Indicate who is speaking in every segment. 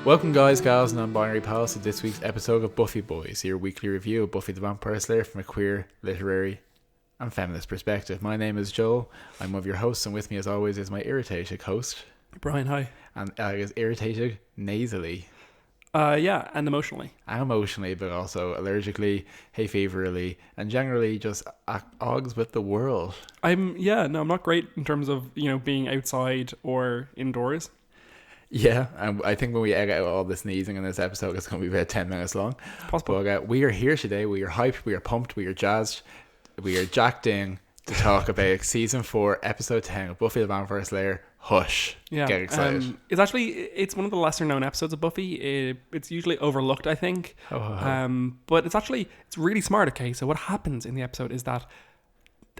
Speaker 1: Welcome guys, gals and non-binary pals to this week's episode of Buffy Boys, your weekly review of Buffy the Vampire Slayer from a queer, literary and feminist perspective. My name is Joel, I'm one of your hosts, and with me as always is my irritated host.
Speaker 2: Brian, hi.
Speaker 1: And is irritated nasally.
Speaker 2: Yeah, and emotionally.
Speaker 1: And emotionally, but also allergically, hay feverly, and generally just odds with the world.
Speaker 2: I'm not great in terms of, being outside or indoors.
Speaker 1: Yeah, and I think when we egg out all the sneezing in this episode, it's going to be about 10 minutes long.
Speaker 2: Possible.
Speaker 1: But we are here today. We are hyped. We are pumped. We are jazzed. We are jacked in to talk about Season 4, Episode 10 of Buffy the Vampire Slayer, Hush.
Speaker 2: Yeah.
Speaker 1: Get excited.
Speaker 2: It's one of the lesser known episodes of Buffy. It's usually overlooked, I think. But it's really smart, okay? So what happens in the episode is that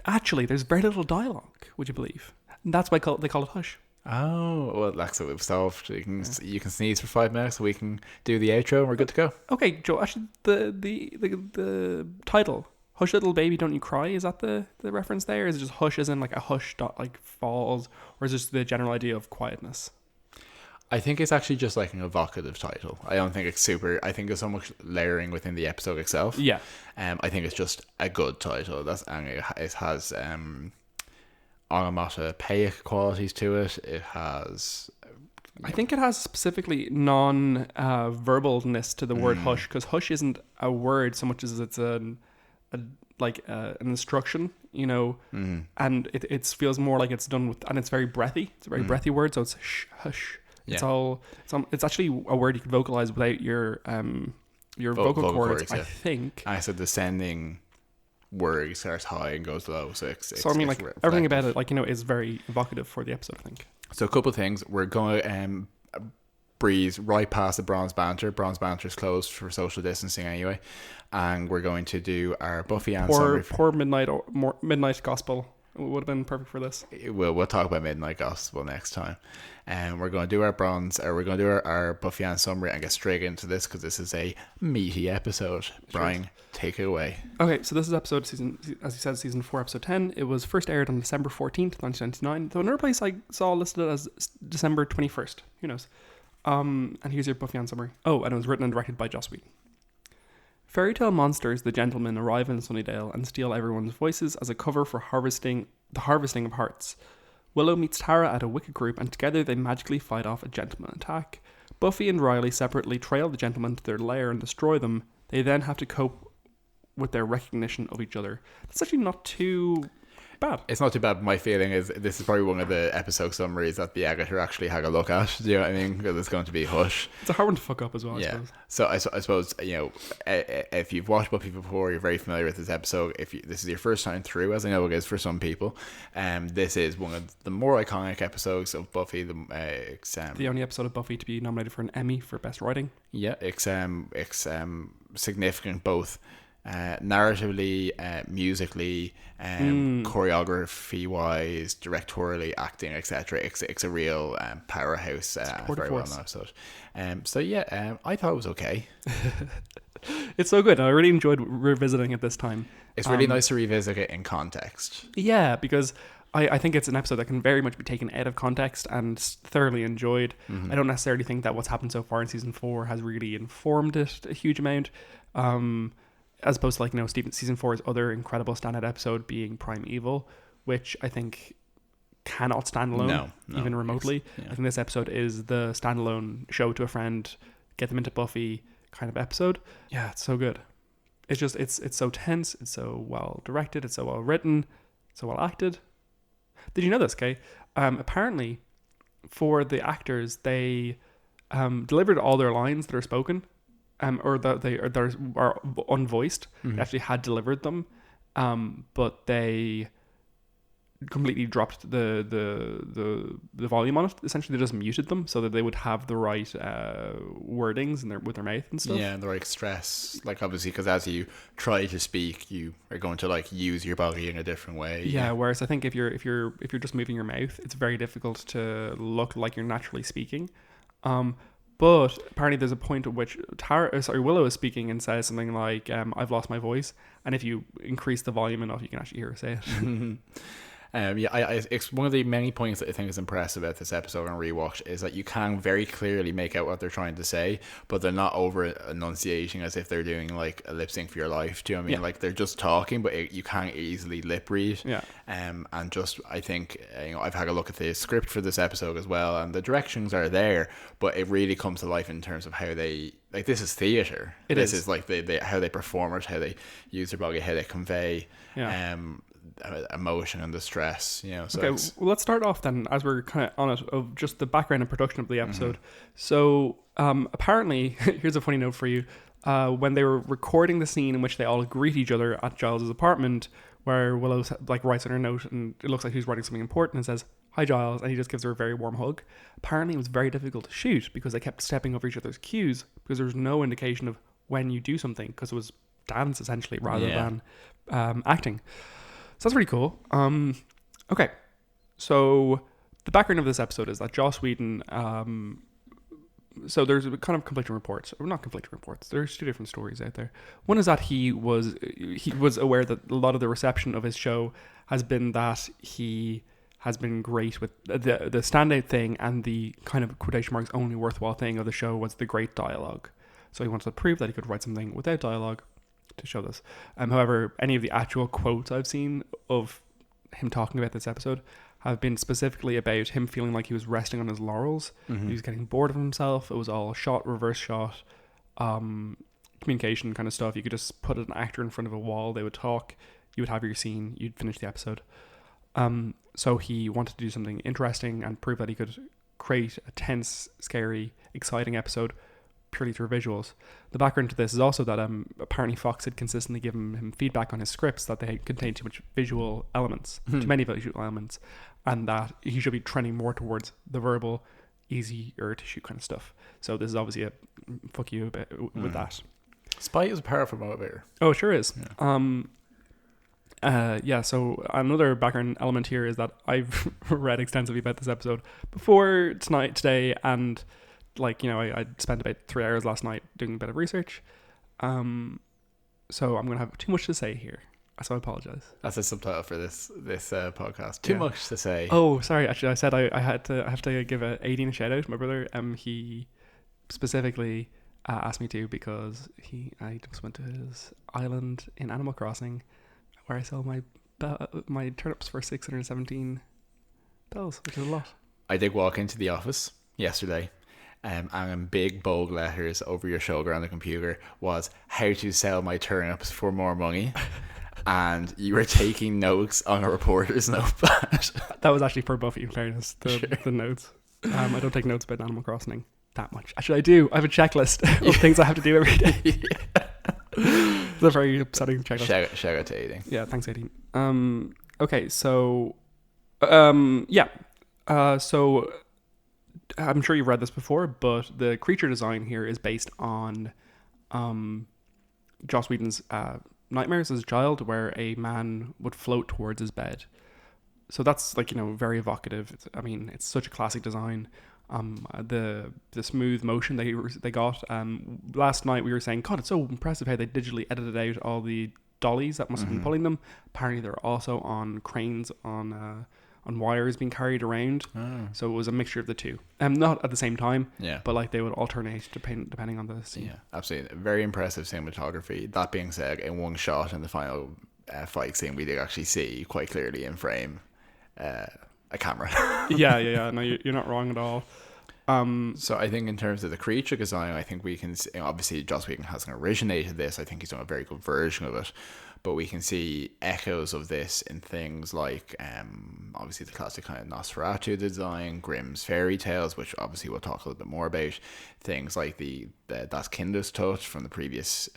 Speaker 2: actually there's very little dialogue, would you believe? And that's why they call it Hush.
Speaker 1: Oh, well, that's what we've solved. You can sneeze for 5 minutes, we can do the outro, and we're good to go.
Speaker 2: Okay, Joe, actually, the title, Hush Little Baby Don't You Cry, is that the reference there? Is it just hush as in like a hush dot like falls, or is it just the general idea of quietness?
Speaker 1: I think it's actually just like an evocative title. I don't think it's super. I think there's so much layering within the episode itself.
Speaker 2: Yeah.
Speaker 1: I think it's just a good title. And it has onomatopoeic qualities to it. It has...
Speaker 2: I think it has specifically non-verbalness to the word hush, because hush isn't a word so much as it's an instruction, and it feels more like it's done with, and it's very breathy. It's a very breathy word, so it's hush. Yeah. It's actually a word you can vocalize without your vocal cords. I think.
Speaker 1: I said descending word starts high and goes low, so
Speaker 2: everything about it, is very evocative for the episode, I think.
Speaker 1: So a couple of things. We're going to breeze right past the Bronze Banter. Bronze Banter is closed for social distancing anyway, and we're going to do our Buffy and
Speaker 2: poor midnight gospel. It would have been perfect for this.
Speaker 1: We'll talk about Midnight Gospel next time. And we're going to do our our Buffy and summary and get straight into this because this is a meaty episode. Sure. Brian, take it away.
Speaker 2: Okay, so this is season 4, episode 10. It was first aired on December 14th, 1999. Though another place I saw listed as December 21st. Who knows? And here's your Buffy and summary. Oh, and it was written and directed by Joss Whedon. Fairy tale monsters, the gentlemen, arrive in Sunnydale and steal everyone's voices as a cover for the harvesting of hearts. Willow meets Tara at a Wicca group, and together they magically fight off a gentleman attack. Buffy and Riley separately trail the gentlemen to their lair and destroy them. They then have to cope with their recognition of each other. That's actually not too bad.
Speaker 1: It's not too bad. My feeling is this is probably one of the episode summaries that the editor actually had a look at. Do you know what I mean? Because it's going to be Hush.
Speaker 2: It's a hard one to fuck up as well,
Speaker 1: yeah.
Speaker 2: I suppose.
Speaker 1: So I suppose, if you've watched Buffy before, you're very familiar with this episode. This is your first time through, as I know it is for some people, this is one of the more iconic episodes of Buffy.
Speaker 2: The only episode of Buffy to be nominated for an Emmy for Best Writing.
Speaker 1: Yeah, it's significant both narratively, musically, choreography wise, directorially, acting, etc. It's a real powerhouse, very well known episode. I thought it was okay.
Speaker 2: It's so good. I really enjoyed revisiting it this time.
Speaker 1: It's really nice to revisit it in context.
Speaker 2: Yeah, because I think it's an episode that can very much be taken out of context and thoroughly enjoyed. I don't necessarily think that what's happened so far in season 4 has really informed it a huge amount. As opposed to season 4's other incredible standout episode being Primeval, which I think cannot stand alone, even remotely. I think this episode is the standalone show to a friend, get them into Buffy kind of episode. Yeah, it's so good. It's just it's so tense, it's so well directed, it's so well written, so well acted. Did you know this, Kay? Apparently, for the actors, they delivered all their lines that are spoken. Or that they are unvoiced. They actually had delivered them, but they completely dropped the volume on it. Essentially, they just muted them so that they would have the right wordings with their mouth and stuff.
Speaker 1: Yeah, and the right stress. Obviously, because as you try to speak, you are going to use your body in a different way.
Speaker 2: Yeah. Whereas I think if you're just moving your mouth, it's very difficult to look like you're naturally speaking. But apparently there's a point at which Willow is speaking and says something like, I've lost my voice. And if you increase the volume enough, you can actually hear her say it.
Speaker 1: It's one of the many points that I think is impressive about this episode on rewatch is that you can very clearly make out what they're trying to say, but they're not over enunciating as if they're doing like a lip sync for your life. Do you know what I mean? Like they're just talking, but you can't easily lip read. And just I think I've had a look at the script for this episode as well, and the directions are there, but it really comes to life in terms of how they like. This is theater. This is like they how they perform it, how they use their body, how they convey. Emotion and distress, so
Speaker 2: okay, well, let's start off then, as we're kind of on it, of just the background and production of the episode. So apparently here's a funny note for you. When they were recording the scene in which they all greet each other at Giles' apartment, where Willow like writes on her note and it looks like she's writing something important and says, "Hi Giles," and he just gives her a very warm hug. Apparently it was very difficult to shoot because they kept stepping over each other's cues, because there was no indication of when you do something, because it was dance essentially rather than acting. So that's pretty cool. Okay, so the background of this episode is that Joss Whedon. So there's a kind of conflicting reports, or not conflicting reports. There's two different stories out there. One is that he was aware that a lot of the reception of his show has been that he has been great with the standout thing, and the kind of quotation marks only worthwhile thing of the show was the great dialogue. So he wanted to prove that he could write something without dialogue to show this. However, any of the actual quotes I've seen of him talking about this episode have been specifically about him feeling like he was resting on his laurels. He was getting bored of himself. It was all reverse shot, communication kind of stuff. You could just put an actor in front of a wall, they would talk, you would have your scene, you'd finish the episode. So he wanted to do something interesting and prove that he could create a tense, scary, exciting episode purely through visuals. The background to this is also that apparently Fox had consistently given him feedback on his scripts that they contained too much visual elements, too many visual elements, and that he should be trending more towards the verbal, easier to shoot kind of stuff. So this is obviously a fuck you a bit with that.
Speaker 1: Spite is a powerful motivator.
Speaker 2: Oh, it sure is. So another background element here is that I've read extensively about this episode before today, and I spent about 3 hours last night doing a bit of research. So I'm going to have too much to say here. So I apologize.
Speaker 1: That's a subtitle for this podcast. Too much to say.
Speaker 2: Oh, sorry. Actually, I said I have to give Aideen a shout out. My brother. He specifically asked me to, because I just went to his island in Animal Crossing, where I sell my turnips for 617 bells, which is a lot.
Speaker 1: I did walk into the office yesterday. And in big bold letters over your shoulder on the computer was "How to sell my turnips for more money," and you were taking notes on a reporter's notepad.
Speaker 2: That was actually for Buffy, in fairness. The notes. I don't take notes about Animal Crossing that much. Actually, I do. I have a checklist of things I have to do every day. It's a very upsetting checklist.
Speaker 1: Shout out to Aideen.
Speaker 2: Yeah, thanks, Aideen. Okay, so so I'm sure you've read this before, but the creature design here is based on Joss Whedon's nightmares as a child, where a man would float towards his bed. So that's very evocative. It's such a classic design. The smooth motion they got. Last night we were saying, God, it's so impressive how they digitally edited out all the dollies that must have been pulling them. Apparently they're also on cranes on wires being carried around. So it was a mixture of the two, not at the same time, but they would alternate depending on the scene.
Speaker 1: Absolutely. Very impressive cinematography. That being said, in one shot in the final fight scene, we did actually see quite clearly in frame a camera.
Speaker 2: No, you're not wrong at all.
Speaker 1: So I think in terms of the creature design, I think we can see, obviously Joss Whedon hasn't originated this. I think he's done a very good version of it, but we can see echoes of this in things like obviously the classic kind of Nosferatu design, Grimm's fairy tales, which obviously we'll talk a little bit more about. Things like the Das Kindes touch from the previous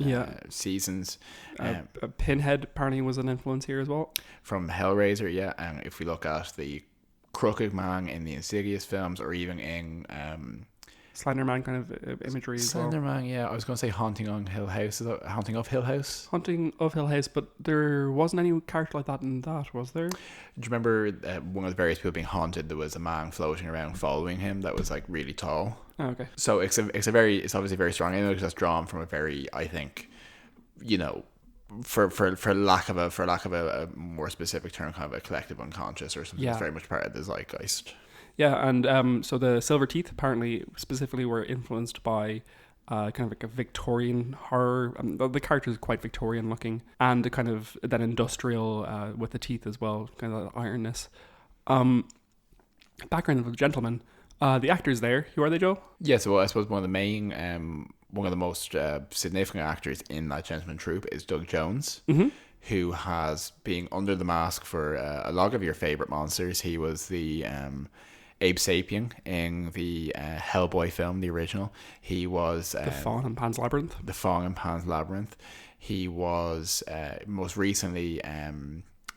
Speaker 1: seasons.
Speaker 2: Pinhead apparently was an influence here as well.
Speaker 1: From Hellraiser, and if we look at the Crooked Man in the Insidious films, or even in
Speaker 2: Slender Man kind of imagery as well.
Speaker 1: Slender Man, I was going to say Haunting on Hill House. Is that Haunting of Hill House?
Speaker 2: Haunting of Hill House, but there wasn't any character like that in that, was there?
Speaker 1: Do you remember one of the various people being haunted? There was a man floating around following him that was really tall.
Speaker 2: Oh, okay.
Speaker 1: So it's obviously a very strong image that's drawn from a very, I think, for lack of a more specific term, kind of a collective unconscious or something.
Speaker 2: Yeah.
Speaker 1: That's very much part of the zeitgeist.
Speaker 2: Yeah, and so the Silver Teeth apparently specifically were influenced by kind of like a Victorian horror. The character is quite Victorian looking, and a kind of that industrial with the teeth as well, kind of that ironness. Background of the gentleman. The actors there, who are they, Joe?
Speaker 1: Yeah, so I suppose one of the most significant actors in that gentleman troupe is Doug Jones, who has been under the mask for a lot of your favorite monsters. He was the Abe Sapien in the Hellboy film, the original. He was
Speaker 2: The Fawn in Pan's Labyrinth.
Speaker 1: The Fawn in Pan's Labyrinth. He was most recently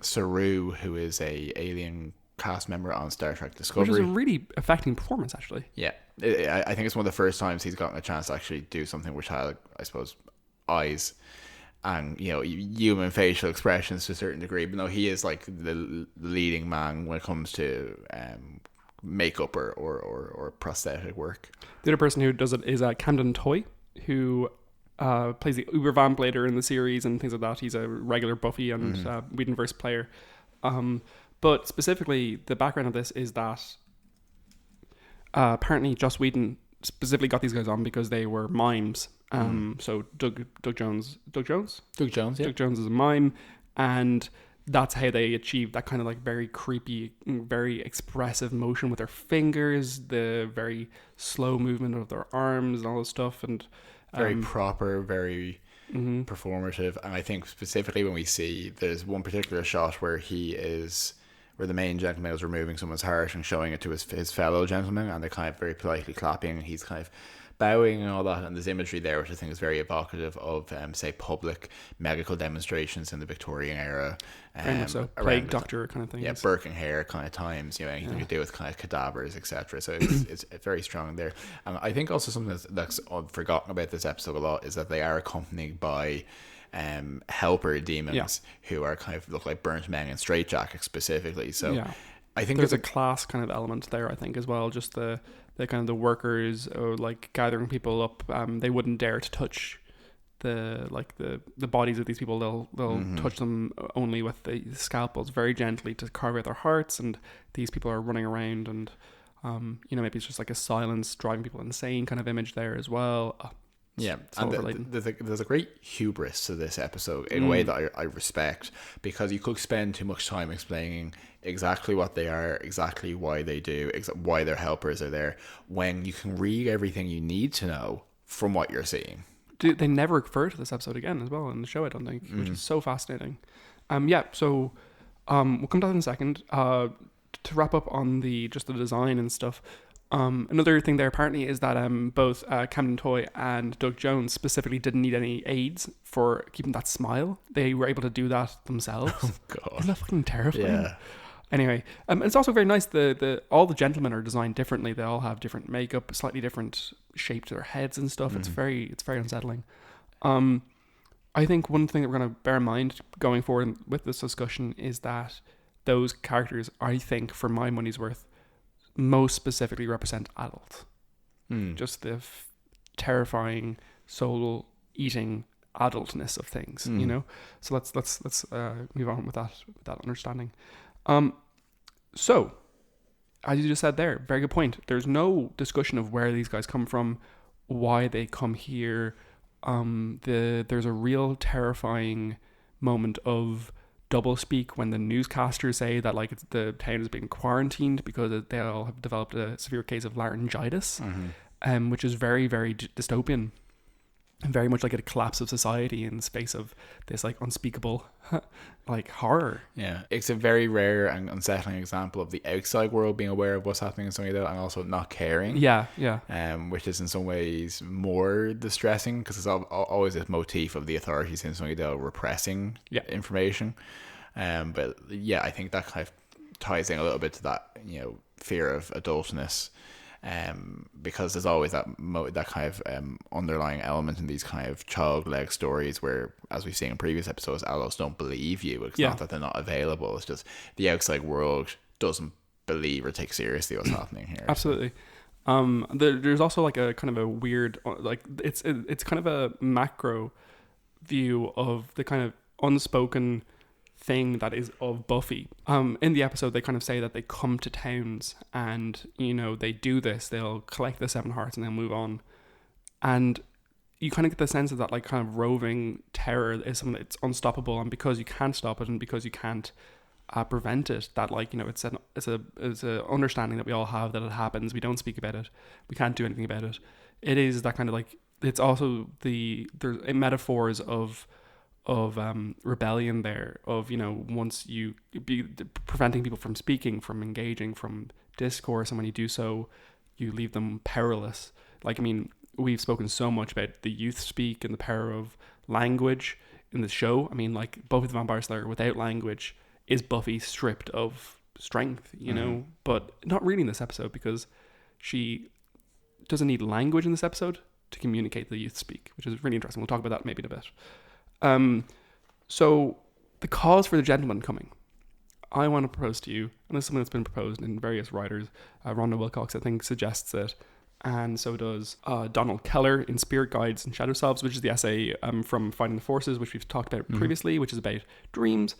Speaker 1: Saru, who is a alien cast member on Star Trek Discovery.
Speaker 2: Which is a really affecting performance, actually.
Speaker 1: Yeah. I think it's one of the first times he's gotten a chance to actually do something which had, I suppose, eyes and, you know, human facial expressions to a certain degree. But no, he is like the leading man when it comes to makeup or prosthetic work.
Speaker 2: The other person who does it is Camden Toy, who plays the Uber Vamp later in the series and things like that. He's a regular Buffy and Whedonverse player. But specifically, the background of this is that apparently Joss Whedon specifically got these guys on because they were mimes. So Doug Jones, yeah. Doug Jones is a mime, and that's how they achieved that kind of like very creepy, very expressive motion with their fingers, the very slow movement of their arms and all this stuff, and
Speaker 1: very proper, very performative. And I think specifically when we see there's one particular shot where where the main gentleman is removing someone's heart and showing it to his fellow gentleman, and they're kind of very politely clapping, and he's kind of bowing and all that, and there's imagery there which I think is very evocative of say public medical demonstrations in the Victorian era,
Speaker 2: so plague doctor kind of thing.
Speaker 1: Yeah, Burke and Hare kind of times, you know, anything to do with kind of cadavers, etc. So it's very strong there. And I think also something that's forgotten about this episode a lot is that they are accompanied by helper demons who are kind of look like burnt men in straitjackets specifically. So I think
Speaker 2: there's a class kind of element there, I think, as well. Just the kind of the workers, or like gathering people up. They wouldn't dare to touch the bodies of these people. They'll touch them only with the scalpels, very gently, to carve out their hearts. And these people are running around, and maybe it's just like a silence driving people insane kind of image there as well.
Speaker 1: Yeah, and there's a great hubris to this episode in a way that I respect, because you could spend too much time explaining exactly what they are, exactly why they do, why their helpers are there, when you can read everything you need to know from what you're seeing.
Speaker 2: They never refer to this episode again as well in the show, I don't think, which is so fascinating. So we'll come to that in a second. To wrap up on the design and stuff, another thing there apparently is that both Camden Toy and Doug Jones specifically didn't need any aids for keeping that smile. They were able to do that themselves.
Speaker 1: Oh God,
Speaker 2: isn't that fucking terrifying?
Speaker 1: Yeah.
Speaker 2: Anyway, it's also very nice. All the gentlemen are designed differently. They all have different makeup, slightly different shape to their heads and stuff. It's very unsettling. I think one thing that we're going to bear in mind going forward with this discussion is that those characters, I think, for my money's worth, most specifically represent adults. Just the terrifying, soul-eating adultness of things, you know. So let's move on with that understanding. So, as you just said there, very good point. There's no discussion of where these guys come from, why they come here. There's a real terrifying moment of doublespeak when the newscasters say that like the town is being quarantined because they all have developed a severe case of laryngitis, which is very, very dystopian. Very much like a collapse of society in the space of this like unspeakable like horror.
Speaker 1: Yeah, it's a very rare and unsettling example of the outside world being aware of what's happening in Sunnydale and also not caring.
Speaker 2: Yeah.
Speaker 1: Which is in some ways more distressing, because it's always this motif of the authorities in Sunnydale repressing information. But yeah, I think that kind of ties in a little bit to that, you know, fear of adultness. Because there's always that kind of underlying element in these kind of child-led stories where, as we've seen in previous episodes, adults don't believe you. It's not that they're not available. It's just the outside world doesn't believe or take seriously what's happening here.
Speaker 2: Absolutely. There's also like a kind of a weird, like it's kind of a macro view of the kind of unspoken thing that is of Buffy. In the episode, they kind of say that they come to towns and, you know, they do this. They'll collect the 7 hearts and they'll move on. And you kind of get the sense of that, like, kind of roving terror is something that's unstoppable. And because you can't stop it and because you can't prevent it, that, like, you know, it's a understanding that we all have that it happens. We don't speak about it. We can't do anything about it. It is that kind of, like, it's also there's metaphors of rebellion there, of, you know, once you be preventing people from speaking, from engaging, from discourse, and when you do so, you leave them powerless. Like, I mean, we've spoken so much about the youth speak and the power of language in the show. I mean, like, Buffy the Vampire Slayer without language is Buffy stripped of strength, you know, but not really in this episode, because she doesn't need language in this episode to communicate the youth speak, which is really interesting. We'll talk about that maybe in a bit. So the cause for the gentleman coming, I want to propose to you, and this is something that's been proposed in various writers. Rhonda Wilcox, I think, suggests it, and so does Donald Keller in Spirit Guides and Shadow Selves, which is the essay from Fighting the Forces, which we've talked about previously, which is about dreams.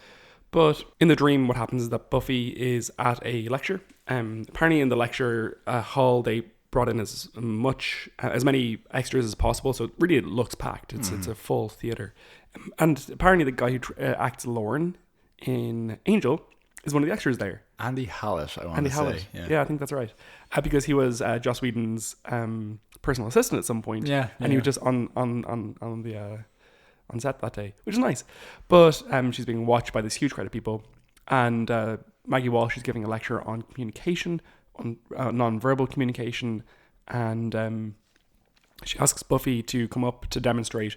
Speaker 2: But in the dream, what happens is that Buffy is at a lecture. Apparently in the lecture hall, they brought in as many extras as possible, so it looks packed. It's a full theater, and apparently the guy who acts Lauren in Angel is one of the extras there.
Speaker 1: Andy Hallett, I want to say.
Speaker 2: Yeah, I think that's right, because he was Joss Whedon's personal assistant at some point. And he was just on set that day, which is nice. But she's being watched by this huge crowd of people, and Maggie Walsh is giving a lecture on communication, on non-verbal communication, and she asks Buffy to come up to demonstrate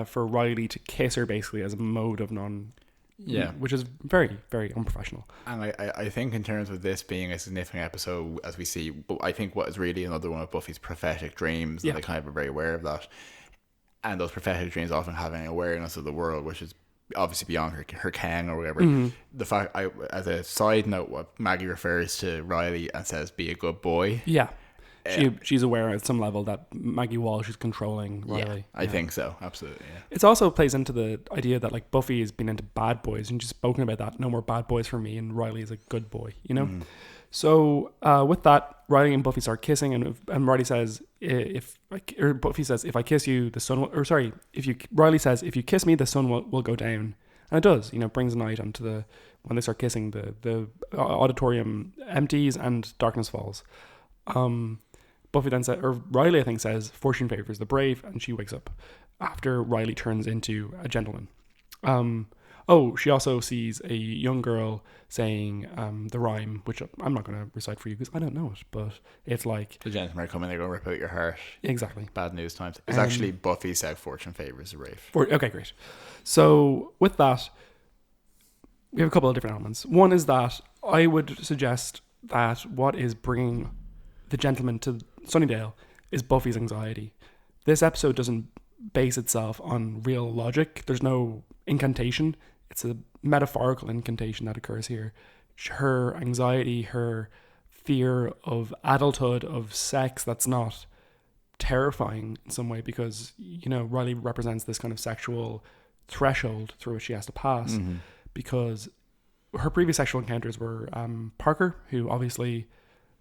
Speaker 2: for Riley to kiss her, basically, as a mode of which is very, very unprofessional. And
Speaker 1: I think in terms of this being a significant episode, as we see, I think what is really another one of Buffy's prophetic dreams, and they kind of are very aware of that, and those prophetic dreams often have an awareness of the world, which is obviously beyond her ken or whatever. The fact, as a side note, what Maggie refers to Riley and says, "Be a good boy."
Speaker 2: Yeah, she's aware at some level that Maggie Walsh is controlling Riley.
Speaker 1: I think so, absolutely. Yeah.
Speaker 2: It also plays into the idea that, like, Buffy has been into bad boys, and she's spoken about that. No more bad boys for me, and Riley is a good boy, you know. So with that, Riley and Buffy start kissing, and Riley says, Buffy says, "If I kiss you, the sun will," or sorry, Riley says, "If you kiss me, the sun will go down," and it does. You know, brings night onto when they start kissing, the auditorium empties and darkness falls. Buffy then says, or Riley, I think, says, "Fortune favors the brave," and she wakes up after Riley turns into a gentleman. She also sees a young girl saying the rhyme, which I'm not going to recite for you because I don't know it, but it's like,
Speaker 1: "The gentlemen are coming, they're going to rip out your heart."
Speaker 2: Exactly.
Speaker 1: Bad news times. It's actually Buffy said fortune favors the brave.
Speaker 2: Okay, great. So with that, we have a couple of different elements. One is that I would suggest that what is bringing the gentleman to Sunnydale is Buffy's anxiety. This episode doesn't base itself on real logic. There's no incantation. It's a metaphorical incantation that occurs here. Her anxiety, her fear of adulthood, of sex that's not terrifying in some way, because, you know, Riley represents this kind of sexual threshold through which she has to pass, because her previous sexual encounters were Parker, who obviously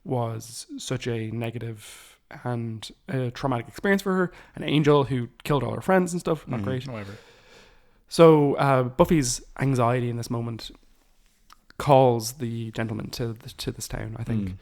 Speaker 2: was such a negative and a traumatic experience for her, and Angel, who killed all her friends and stuff. Not great.
Speaker 1: However.
Speaker 2: So Buffy's anxiety in this moment calls the gentleman to this town, I think,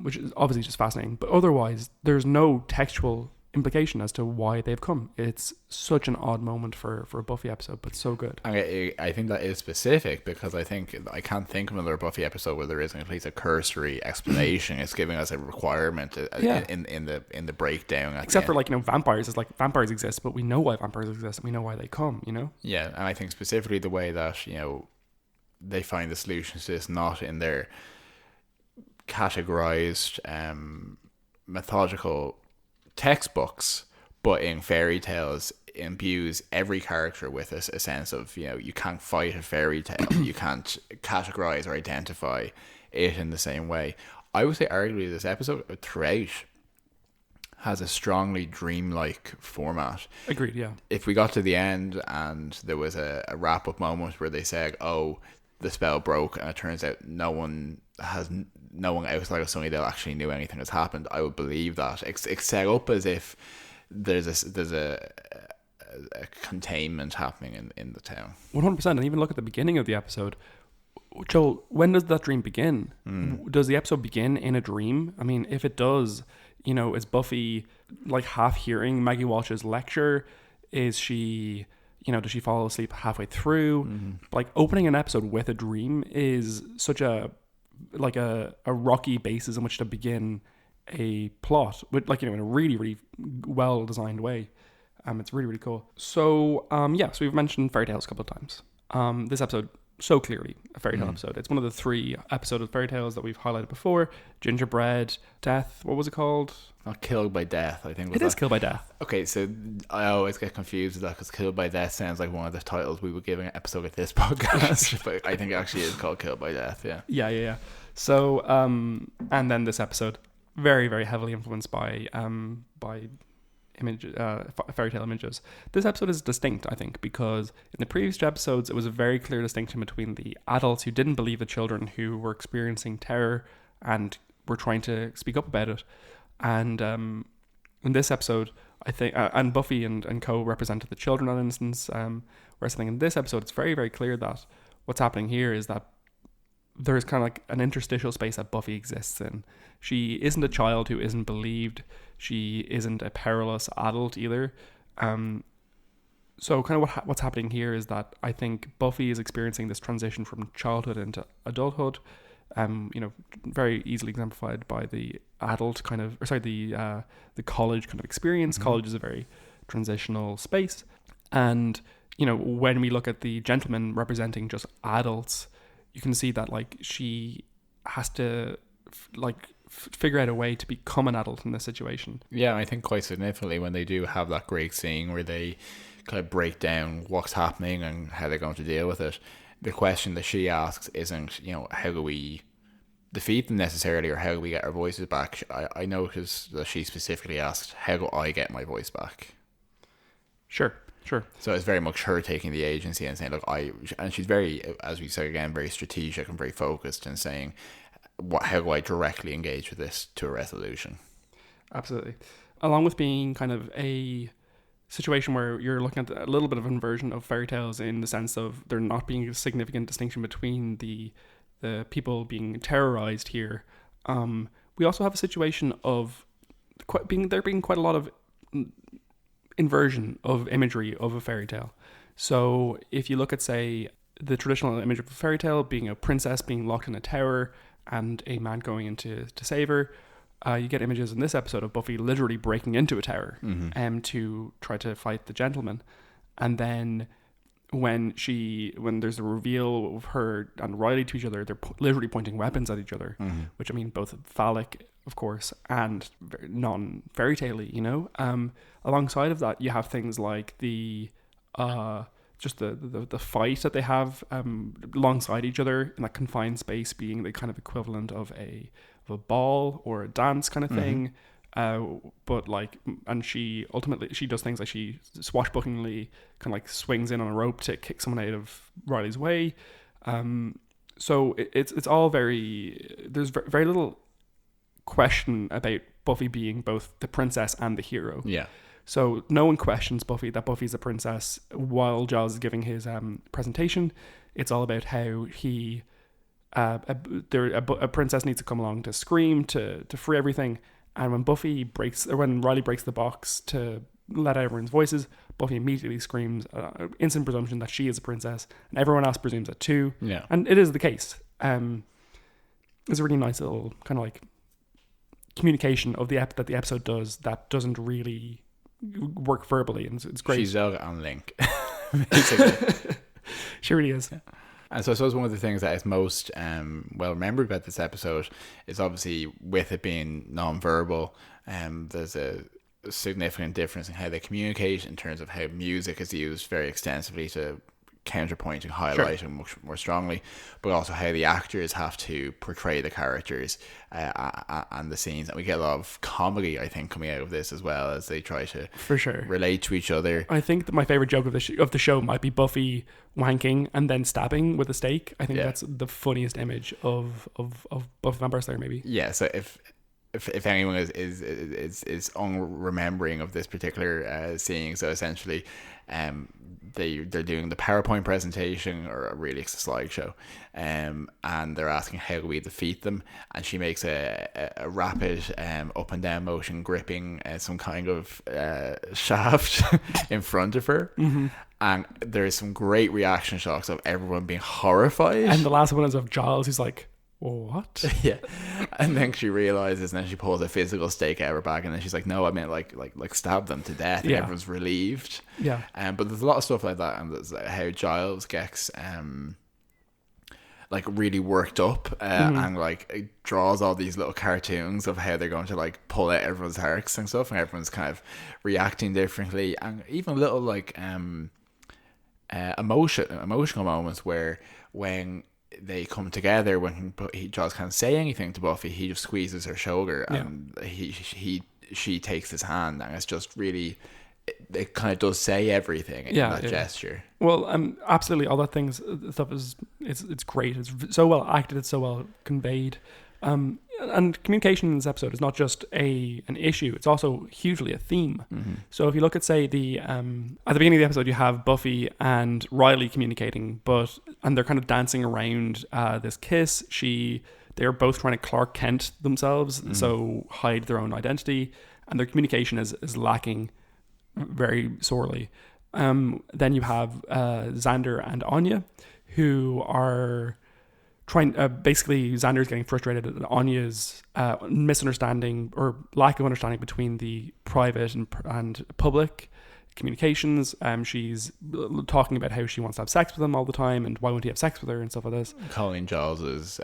Speaker 2: which is obviously just fascinating. But otherwise, there's no textual implication as to why they've come. It's such an odd moment for a Buffy episode, but so good.
Speaker 1: I think that is specific, because I can't think of another Buffy episode where there isn't at least a cursory explanation. It's giving us a requirement in the breakdown.
Speaker 2: Except for, like, you know, vampires. It's like vampires exist, but we know why vampires exist and we know why they come, you know?
Speaker 1: Yeah, and I think specifically the way that, you know, they find the solutions to this not in their categorized mythological textbooks, but in fairy tales, imbues every character with a sense of, you know, you can't fight a fairy tale. You can't categorize or identify it in the same way. I would say arguably this episode throughout has a strongly dreamlike format.
Speaker 2: Agreed, yeah.
Speaker 1: If we got to the end and there was a wrap-up moment where they said, oh, the spell broke, and it turns out no one outside of Sunnydale actually knew anything has happened, I would believe that. It's set up as if there's a containment happening in the town.
Speaker 2: 100%. And even look at the beginning of the episode. Joel, when does that dream begin? Does the episode begin in a dream? I mean, if it does, is Buffy like half hearing Maggie Walsh's lecture? Is she, does she fall asleep halfway through? Like, opening an episode with a dream is such a rocky basis in which to begin a plot, with in a really, really well designed way. It's really, really cool. So so we've mentioned fairy tales a couple of times. This episode, so clearly a fairy tale episode. It's one of the 3 episodes of fairy tales that we've highlighted before. Gingerbread, Death, what was it called?
Speaker 1: Not Killed by Death, I think.
Speaker 2: It is Killed by Death.
Speaker 1: Okay, so I always get confused with that because Killed by Death sounds like one of the titles we would give an episode of this podcast. But I think it actually is called Killed by Death, yeah.
Speaker 2: Yeah. So, and then this episode, very, very heavily influenced by fairy tale images. This episode is distinct, I think, because in the previous 2 episodes, it was a very clear distinction between the adults who didn't believe the children who were experiencing terror and were trying to speak up about it. And in this episode, I think, and Buffy and co represented the children in that instance. Whereas I think in this episode, it's very, very clear that what's happening here is that there's kind of like an interstitial space that Buffy exists in. She isn't a child who isn't believed. She isn't a perilous adult either. So kind of what's happening here is that I think Buffy is experiencing this transition from childhood into adulthood. Very easily exemplified by the adult the college kind of experience. College is a very transitional space. And, when we look at the gentleman representing just adults, you can see that like she has to figure out a way to become an adult in this situation.
Speaker 1: Yeah, I think quite significantly when they do have that great scene where they kind of break down what's happening and how they're going to deal with it. The question that she asks isn't, how do we defeat them necessarily, or how do we get our voices back? I noticed that she specifically asked, how do I get my voice back? Sure. So it's very much her taking the agency and saying, look, and she's very, as we said again, very strategic and very focused and saying, how do I directly engage with this to a resolution?
Speaker 2: Absolutely. Along with being kind of a situation where you're looking at a little bit of an inversion of fairy tales in the sense of there not being a significant distinction between the people being terrorized here. We also have a situation of there being quite a lot of inversion of imagery of a fairy tale. So if you look at, say, the traditional image of a fairy tale being a princess being locked in a tower and a man going in to save her, you get images in this episode of Buffy literally breaking into a tower to try to fight the gentleman. And then when there's a reveal of her and Riley to each other, they're literally pointing weapons at each other, which I mean both phallic, of course, and non-fairy tale-y, Alongside of that, you have things like the fight that they have alongside each other in that confined space being the kind of equivalent of a ball or a dance kind of thing. And she does things like she swashbucklingly kind of like swings in on a rope to kick someone out of Riley's way. So it's all there's very little question about Buffy being both the princess and the hero.
Speaker 1: Yeah.
Speaker 2: So no one questions Buffy that Buffy's a princess while Giles is giving his presentation. It's all about how he a princess needs to come along to scream to free everything. And when Riley breaks the box to let out everyone's voices, Buffy immediately screams, instant presumption that she is a princess, and everyone else presumes that too.
Speaker 1: Yeah.
Speaker 2: And it is the case. It's a really nice little kind of like communication of that the episode does that doesn't really work verbally, and it's great.
Speaker 1: She's Zelda and Link, basically.
Speaker 2: She really is.
Speaker 1: Yeah. And so I suppose one of the things that is most well remembered about this episode is obviously with it being non-verbal, there's a significant difference in how they communicate in terms of how music is used very extensively to counterpointing, highlighting much more strongly, but also how the actors have to portray the characters and the scenes. And we get a lot of comedy, I think, coming out of this as well, as they try to relate to each other.
Speaker 2: I think that my favorite joke of the show might be Buffy wanking and then stabbing with a stake. I think that's the funniest image of Buffy Vampire Slayer, maybe.
Speaker 1: Yeah, so if anyone is unremembering of this particular scene, so essentially they're doing the PowerPoint presentation, or really it's a slideshow, and they're asking how do we defeat them, and she makes a rapid up and down motion gripping some kind of shaft in front of her. And there's some great reaction shots of everyone being horrified,
Speaker 2: and the last one is of Giles, who's like, what?
Speaker 1: Yeah. And then she realizes, and then she pulls a physical stake out of her bag, and then she's like, no, I meant like stab them to death. And everyone's relieved.
Speaker 2: Yeah.
Speaker 1: But there's a lot of stuff like that, and there's how Giles gets like really worked up and like draws all these little cartoons of how they're going to like pull out everyone's hearts and stuff, and everyone's kind of reacting differently, and even little like emotional moments where when they come together, when Giles can't say anything to Buffy, he just squeezes her shoulder, and she takes his hand, and it's just really, it kind of does say everything in that gesture.
Speaker 2: Well, absolutely, all that stuff is it's great. It's so well acted. It's so well conveyed. And communication in this episode is not just an issue, it's also hugely a theme. So if you look at, say, at the beginning of the episode, you have Buffy and Riley communicating, and they're kind of dancing around this kiss. They're both trying to Clark Kent themselves, so hide their own identity, and their communication is lacking very sorely. Then you have Xander and Anya, who are basically, Xander's getting frustrated at Anya's misunderstanding or lack of understanding between the private and public communications. She's talking about how she wants to have sex with him all the time, and why won't he have sex with her and stuff like this.
Speaker 1: Calling Giles's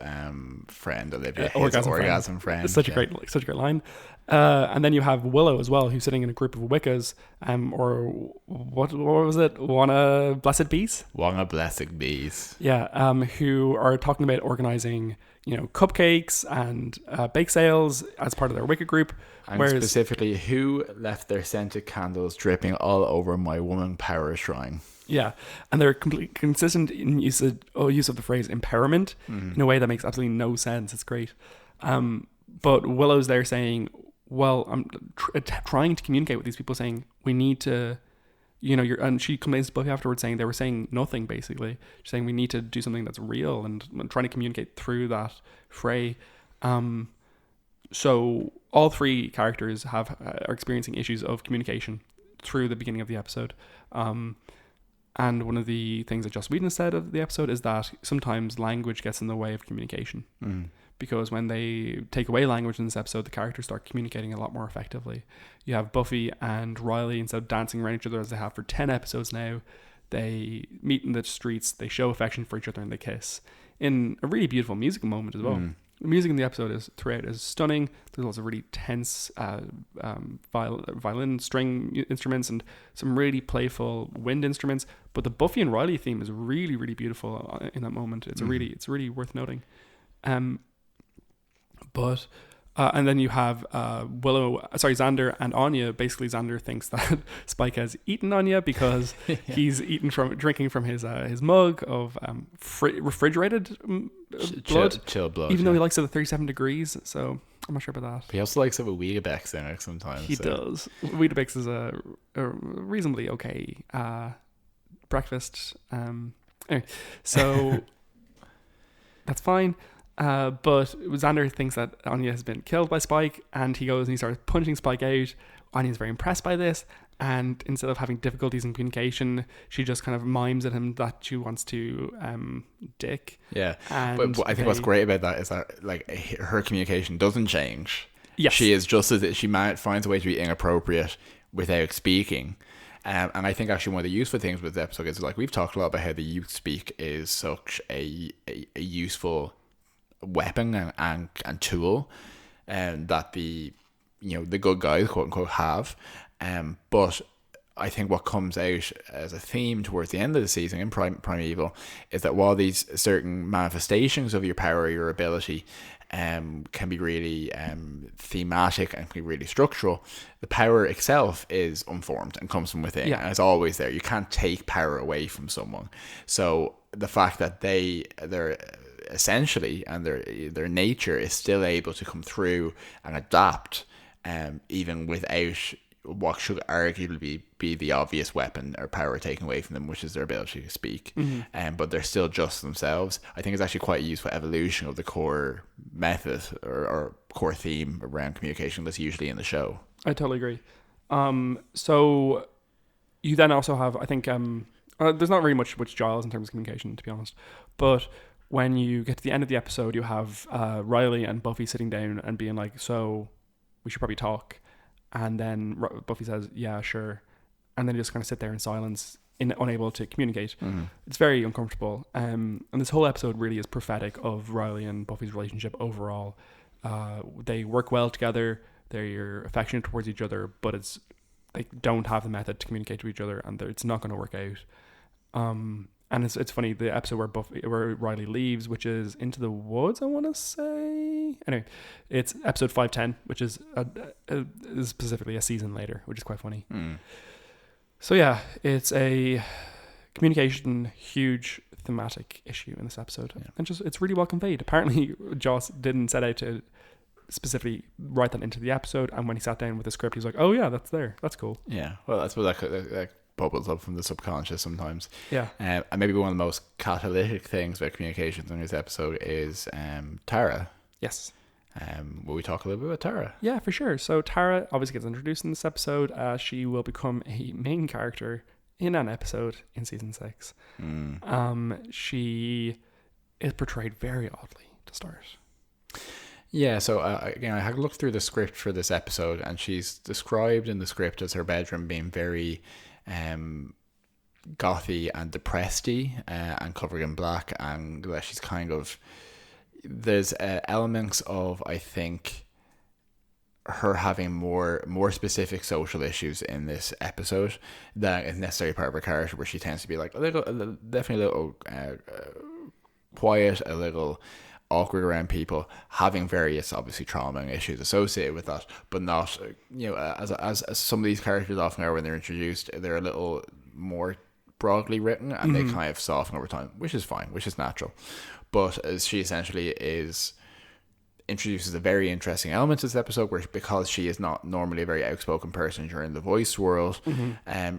Speaker 1: friend Olivia his orgasm friend.
Speaker 2: It's such a great line. And then you have Willow as well, who's sitting in a group of Wiccas, or what was it? Wanna Blessed Bees?
Speaker 1: Wanna Blessed Bees.
Speaker 2: Yeah, who are talking about organizing, cupcakes and bake sales as part of their Wicca group.
Speaker 1: And specifically, who left their scented candles dripping all over my woman power shrine?
Speaker 2: Yeah, and they're completely consistent in use of the phrase empowerment in a way that makes absolutely no sense. It's great. But Willow's there saying, well, I'm trying to communicate with these people, saying we need to, and she complains to Buffy afterwards, saying they were saying nothing, basically. She's saying we need to do something that's real, and trying to communicate through that fray. So all three characters are experiencing issues of communication through the beginning of the episode. And one of the things that Joss Whedon said of the episode is that sometimes language gets in the way of communication. Because when they take away language in this episode, the characters start communicating a lot more effectively. You have Buffy and Riley, instead of dancing around each other as they have for 10 episodes now, they meet in the streets, they show affection for each other, and they kiss in a really beautiful musical moment as well. The music in the episode throughout is stunning. There's lots of really tense violin string instruments and some really playful wind instruments. But the Buffy and Riley theme is really, really beautiful in that moment. It's really worth noting. And then you have Xander and Anya. Basically, Xander thinks that Spike has eaten Anya because he's drinking from his mug of refrigerated blood,
Speaker 1: chill blood,
Speaker 2: even though he likes it at 37 degrees. So I'm not sure about that.
Speaker 1: He also likes it with Weetabix in it sometimes.
Speaker 2: He does. Weetabix is a reasonably okay breakfast. Anyway, so that's fine. But Xander thinks that Anya has been killed by Spike, and he goes and he starts punching Spike out. Anya's very impressed by this, and instead of having difficulties in communication, she just kind of mimes at him that she wants to dick.
Speaker 1: Yeah, but I think what's great about that is that like her communication doesn't change.
Speaker 2: Yes,
Speaker 1: she is just as she finds a way to be inappropriate without speaking. And I think actually one of the useful things with the episode is like we've talked a lot about how the youth speak is such a useful weapon and tool that the good guys quote unquote have, but I think what comes out as a theme towards the end of the season in Primeval is that while these certain manifestations of your power, your ability, can be really thematic and can be really structural, the power itself is unformed and comes from within.
Speaker 2: Yeah.
Speaker 1: And it's always there. You can't take power away from someone. So the fact that they're essentially, and their nature is still able to come through and adapt, even without what should arguably be the obvious weapon or power taken away from them, which is their ability to speak. But they're still just themselves. I think it's actually quite a useful evolution of the core method or core theme around communication that's usually in the show.
Speaker 2: I totally agree. So you then also have, I think, there's not very much with Giles in terms of communication, to be honest. But when you get to the end of the episode, you have Riley and Buffy sitting down and being like, so we should probably talk. And then Buffy says, yeah, sure. And then they just kind of sit there in silence, unable to communicate. It's very uncomfortable. And this whole episode really is prophetic of Riley and Buffy's relationship overall. They work well together. They're affectionate towards each other, but they don't have the method to communicate to each other, and it's not going to work out. And it's funny, the episode where Riley leaves, which is Into the Woods, I want to say. Anyway, it's episode 510, which is specifically a season later, which is quite funny. So yeah, it's a communication huge thematic issue in this episode, and it's really well conveyed. Apparently, Joss didn't set out to specifically write that into the episode, and when he sat down with the script, he's like, "Oh yeah, that's there. That's cool."
Speaker 1: Yeah, well, that's what that bubbles up from the subconscious sometimes.
Speaker 2: Yeah.
Speaker 1: And maybe one of the most catalytic things about communications in this episode is Tara.
Speaker 2: Yes.
Speaker 1: Will we talk a little bit about Tara?
Speaker 2: Yeah, for sure. So Tara obviously gets introduced in this episode. She will become a main character in an episode in season 6. She is portrayed very oddly to start.
Speaker 1: Yeah, so again, I had looked through the script for this episode, and she's described in the script as her bedroom being very gothy and depressed-y, and covered in black, and that she's kind of, there's elements of, I think, her having more specific social issues in this episode that is necessarily part of her character, where she tends to be like definitely a little quiet, a little awkward around people, having various obviously trauma and issues associated with that, but not, as some of these characters often are when they're introduced, they're a little more broadly written, and they kind of soften over time, which is fine, which is natural. But as she essentially introduces a very interesting element to this episode, where because she is not normally a very outspoken person during the voice world,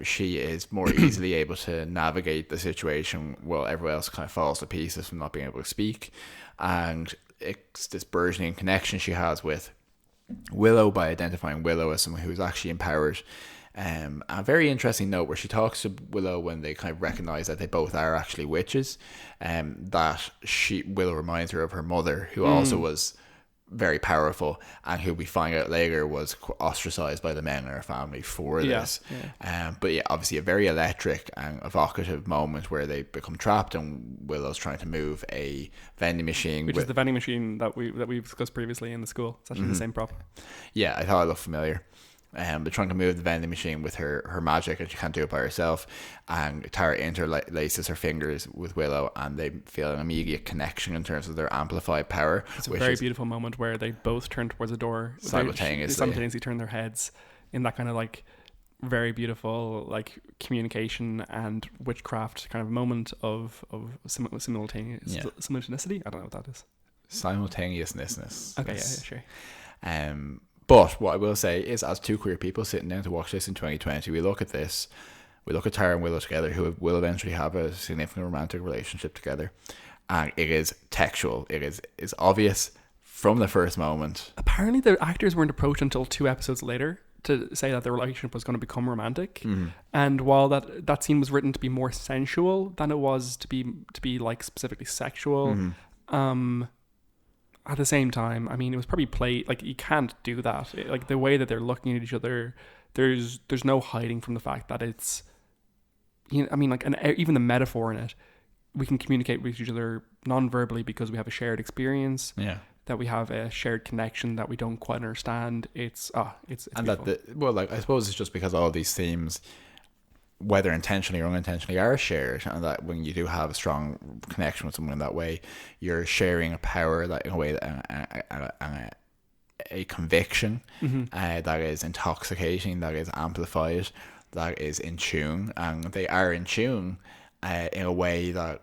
Speaker 1: she is more easily able to navigate the situation while everyone else kind of falls to pieces from not being able to speak. And it's this burgeoning connection she has with Willow by identifying Willow as someone who is actually empowered. A very interesting note where she talks to Willow when they kind of recognize that they both are actually witches, that Willow reminds her of her mother, who also was very powerful, and who we find out later was ostracized by the men in her family for this. But yeah, obviously a very electric and evocative moment where they become trapped, and Willow's trying to move a vending machine,
Speaker 2: which is the vending machine that we've discussed previously in the school. It's actually the same prop.
Speaker 1: Yeah, I thought it looked familiar. They're trying to move the vending machine with her magic, and she can't do it by herself. And Tara interlaces her fingers with Willow, and they feel an immediate connection in terms of their amplified power.
Speaker 2: It's a very beautiful moment where they both turn towards the door simultaneously. They simultaneously turn their heads in that kind of like very beautiful like communication and witchcraft kind of moment of simultaneity. I don't know what that is.
Speaker 1: Simultaneousness.
Speaker 2: Okay, yeah, sure.
Speaker 1: But what I will say is, as two queer people sitting down to watch this in 2020, we look at Tara and Willow together, who will eventually have a significant romantic relationship together, and it is textual. It is obvious from the first moment.
Speaker 2: Apparently, the actors weren't approached until 2 episodes later to say that their relationship was going to become romantic. And while that scene was written to be more sensual than it was to be like specifically sexual, at the same time, I mean, it was probably played, like, you can't do that. Like, the way that they're looking at each other, there's no hiding from the fact that it's, I mean, like, even the metaphor in it, we can communicate with each other non-verbally because we have a shared experience, that we have a shared connection that we don't quite understand. It's
Speaker 1: and
Speaker 2: beautiful.
Speaker 1: I suppose it's just because all of these themes whether intentionally or unintentionally, are shared, and that when you do have a strong connection with someone in that way, you're sharing a power that in a way that a conviction that is intoxicating, that is amplified, that is in tune, and they are in tune in a way that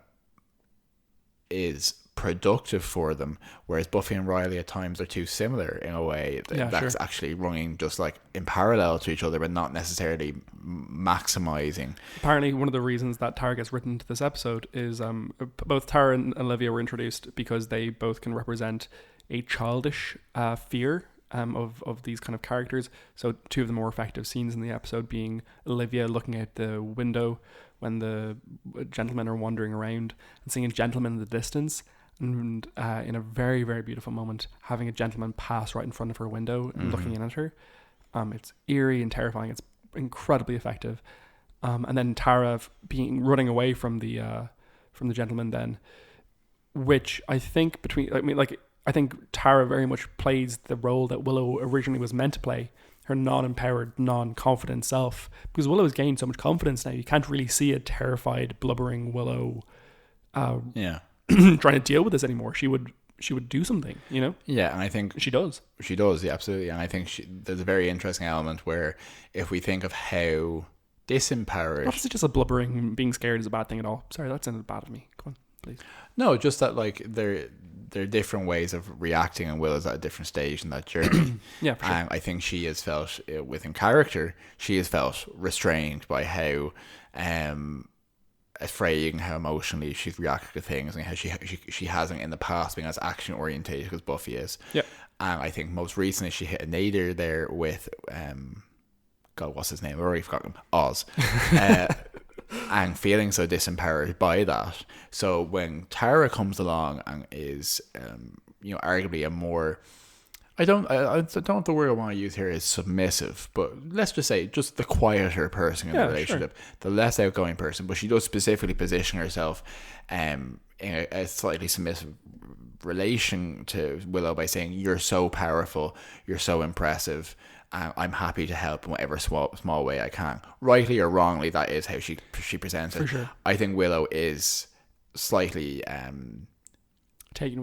Speaker 1: is productive for them, whereas Buffy and Riley at times are too similar in a way that's actually running just like in parallel to each other, but not necessarily maximizing.
Speaker 2: Apparently one of the reasons that Tara gets written into this episode is both Tara and Olivia were introduced because they both can represent a childish fear of these kind of characters. So two of the more effective scenes in the episode being Olivia looking out the window when the gentlemen are wandering around and seeing a gentleman in the distance, and in a very, very beautiful moment, having a gentleman pass right in front of her window and looking in at her. It's eerie and terrifying. It's incredibly effective. And then Tara running away from the gentleman then, which I think I think Tara very much plays the role that Willow originally was meant to play, her non-empowered, non-confident self, because Willow has gained so much confidence now. You can't really see a terrified, blubbering Willow trying to deal with this anymore. She would do something, you know?
Speaker 1: Yeah, and I think
Speaker 2: she does.
Speaker 1: She does, yeah, absolutely. And I think there's a very interesting element where if we think of how disempowered...
Speaker 2: Not just a blubbering, being scared is a bad thing at all. Sorry, that sounded bad of me. Come on, please.
Speaker 1: No, just that like there are different ways of reacting, and Willow's at a different stage in that journey.
Speaker 2: Yeah, for sure.
Speaker 1: And I think she has felt, within character, she has felt restrained by how afraid and how emotionally she's reacted to things, and how she hasn't in the past been as action orientated as Buffy is.
Speaker 2: Yeah.
Speaker 1: And I think most recently she hit a nadir there with God, what's his name? I've already forgotten him. Oz. And feeling so disempowered by that. So when Tara comes along and is arguably a more, I don't know the word I want to use here is submissive, but let's just say just the quieter person in the relationship, the less outgoing person, but she does specifically position herself in a slightly submissive relation to Willow by saying, you're so powerful, you're so impressive, I'm happy to help in whatever small way I can. Rightly or wrongly, that is how she presents it. For sure. I think Willow is slightly
Speaker 2: taken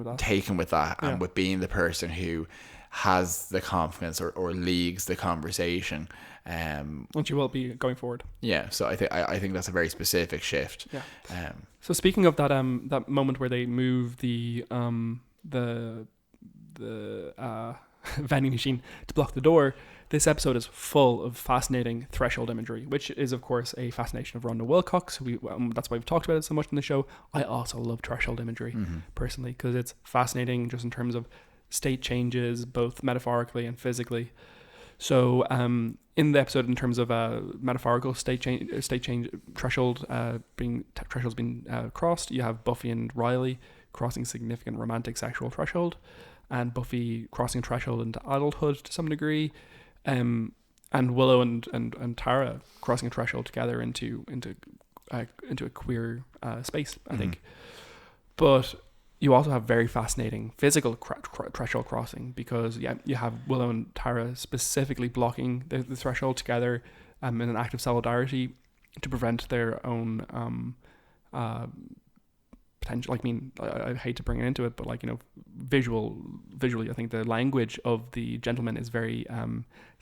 Speaker 2: with that,
Speaker 1: and with being the person who has the confidence or leads the conversation. And
Speaker 2: she will be going forward.
Speaker 1: Yeah, so I think that's a very specific shift.
Speaker 2: Yeah. So speaking of that that moment where they move the vending machine to block the door, this episode is full of fascinating threshold imagery, which is of course a fascination of Rhonda Wilcox. That's why we've talked about it so much in the show. I also love threshold imagery personally, because it's fascinating just in terms of state changes, both metaphorically and physically. So in the episode, in terms of metaphorical state change thresholds being crossed, you have Buffy and Riley crossing significant romantic sexual threshold, and Buffy crossing threshold into adulthood to some degree, and Willow and Tara crossing a threshold together into a queer space, I think. But you also have very fascinating physical threshold crossing, because you have Willow and Tara specifically blocking the threshold together in an act of solidarity to prevent their own potential. I hate to bring it into it, but visually, I think the language of the gentleman is very